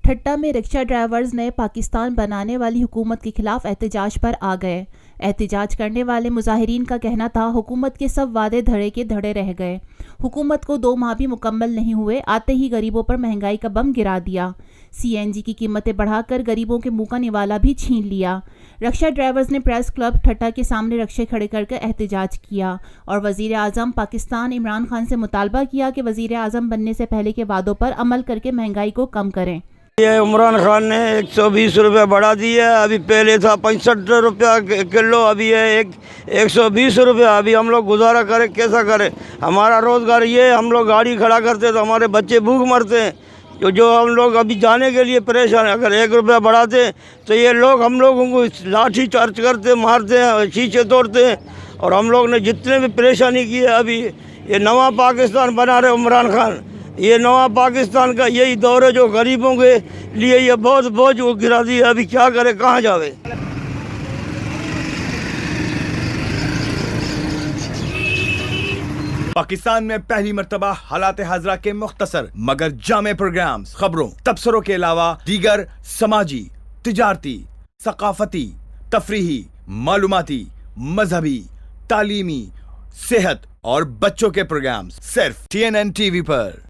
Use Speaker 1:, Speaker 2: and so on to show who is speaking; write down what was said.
Speaker 1: ठट्टा में rickshaw drivers ने पाकिस्तान बनाने वाली हुकूमत के खिलाफ एहतजाज पर आ गए। एहतजाज करने वाले मुजाहिरीन का कहना था हुकूमत के सब वादे धड़े के धड़े रह गए। हुकूमत को 2 माह भी मुकम्मल नहीं हुए, आते ही गरीबों पर महंगाई का बम गिरा दिया। CNG की कीमतें बढ़ाकर गरीबों के मुंह का निवाला भी छीन लिया। रिक्शा ड्राइवर्स ने प्रेस क्लब ठट्टा के सामने रिक्शे खड़े करके एहतजाज किया और वजीर आजम पाकिस्तान इमरान खान से मुतालबा किया कि वजीर आजम बनने से पहले के वादों पर अमल करके महंगाई को कम करें।
Speaker 2: ये इमरान खान ने 120 रुपये बढ़ा दिया। अभी पहले था 65 रुपया किलो, अभी है 120 रुपया। अभी हम लोग गुजारा करें कैसा करें? हमारा रोज़गार ये, हम लोग गाड़ी खड़ा करते तो हमारे बच्चे भूख मरते हैं। जो हम लोग अभी जाने के लिए परेशान हैं। अगर 1 रुपया बढ़ाते तो ये लोग हम लोगों को लाठी चार्ज करते, मारते हैं, शीशे तोड़ते हैं। और हम लोग ने जितने भी परेशानी की है, अभी ये नवा पाकिस्तान बना रहे इमरान खान। ये नवा पाकिस्तान का यही दौर है जो गरीबों के लिए ये बहुत बोझ गिरा दिया। अभी क्या करे, कहाँ जावे?
Speaker 3: पाकिस्तान में पहली मर्तबा हालात हाजरा के मुख्तसर मगर जामे प्रोग्राम्स, खबरों, तबसरों के अलावा दीगर समाजी, तिजारती, सकाफती, तफरीही, मालूमाती, मजहबी, तालीमी, सेहत और बच्चों के प्रोग्राम्स सिर्फ TNN TV पर।